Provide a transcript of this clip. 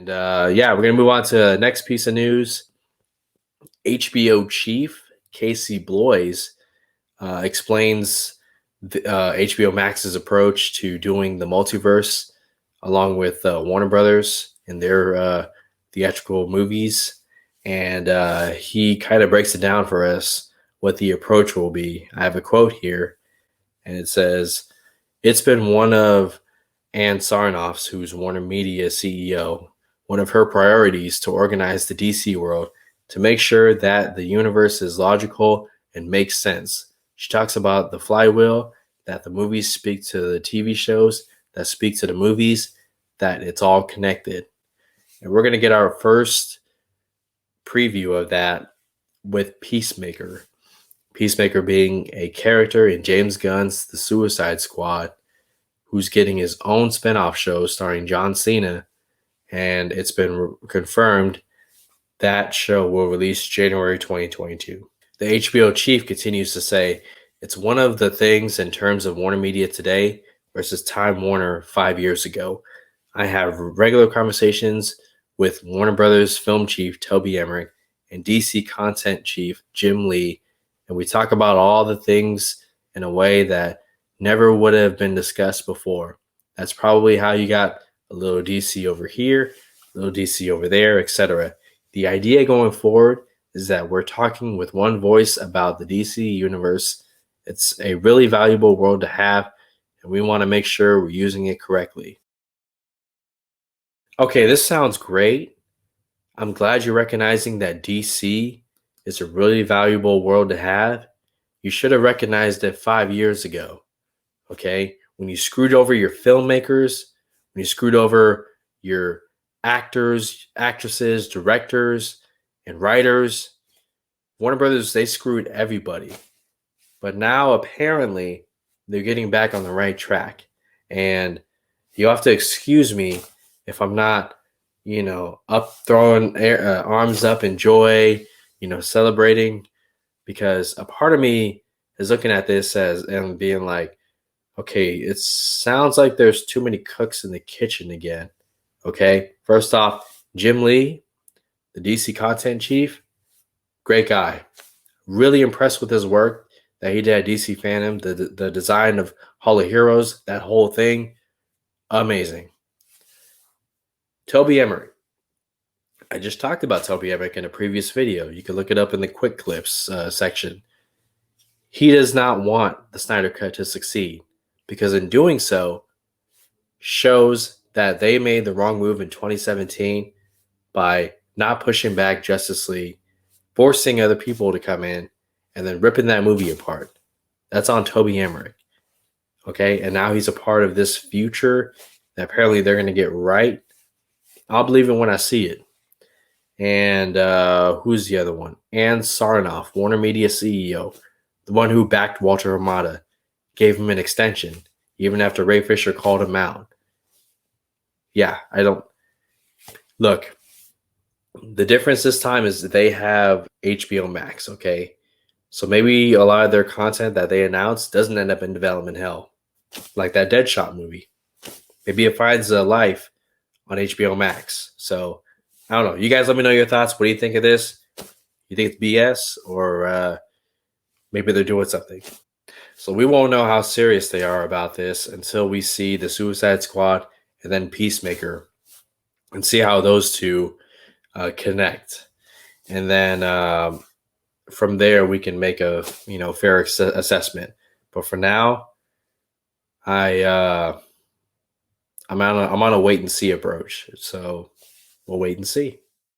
Yeah, we're gonna move on to the next piece of news. HBO chief Casey Bloys explains HBO Max's approach to doing the multiverse, along with Warner Brothers and their theatrical movies, and he kind of breaks it down for us what the approach will be. I have a quote here, and it says, "It's been one of Ann Sarnoff's, who's Warner Media CEO, one of her priorities to organize the DC world to make sure that the universe is logical and makes sense. She talks about the flywheel, that the movies speak to the TV shows, that speak to the movies, that it's all connected." And we're going to get our first preview of that with Peacemaker. Peacemaker being a character in James Gunn's The Suicide Squad, who's getting his own spinoff show starring John Cena. And it's been confirmed that show will release January 2022. The HBO chief continues to say, "It's one of the things in terms of Warner Media today versus Time Warner 5 years ago. I have regular conversations with Warner Brothers film chief Toby Emmerich and DC content chief Jim Lee, and we talk about all the things in a way that never would have been discussed before. That's probably how you got a little DC over here, a little DC over there, etc. The idea going forward is that we're talking with one voice about the DC universe. It's a really valuable world to have, and we want to make sure we're using it correctly." Okay, this sounds great. I'm glad you're recognizing that DC is a really valuable world to have. You should have recognized it 5 years ago. Okay, when you screwed over your filmmakers, when you screwed over your actors, actresses, directors, and writers, Warner Brothers, they screwed everybody. But now apparently they're getting back on the right track. And you have to excuse me if I'm not, up throwing arms up in joy, celebrating, because a part of me is looking at this as and being like, okay, it sounds like there's too many cooks in the kitchen again. Okay, first off, Jim Lee, the DC content chief, great guy. Really impressed with his work that he did at DC Fandom, the design of Hall of Heroes, that whole thing, amazing. Toby Emmerich. I just talked about Toby Emmerich in a previous video. You can look it up in the quick clips section. He does not want the Snyder Cut to succeed, because in doing so shows that they made the wrong move in 2017 by not pushing back Justice League, forcing other people to come in, and then ripping that movie apart. That's on Toby Emmerich. Okay, and now he's a part of this future that apparently they're going to get right. I'll believe it when I see it. And who's the other one? Ann Sarnoff, Warner Media CEO, the one who backed Walter Hamada, gave him an extension, even after Ray Fisher called him out. Yeah, I don't... Look, the difference this time is that they have HBO Max, okay? So maybe a lot of their content that they announced doesn't end up in development hell, like that Deadshot movie. Maybe it finds a life on HBO Max. So, I don't know. You guys let me know your thoughts. What do you think of this? You think it's BS, or maybe they're doing something? So we won't know how serious they are about this until we see the Suicide Squad and then Peacemaker and see how those two connect. And then from there, we can make a fair assessment. But for now, I'm on a wait and see approach. So we'll wait and see.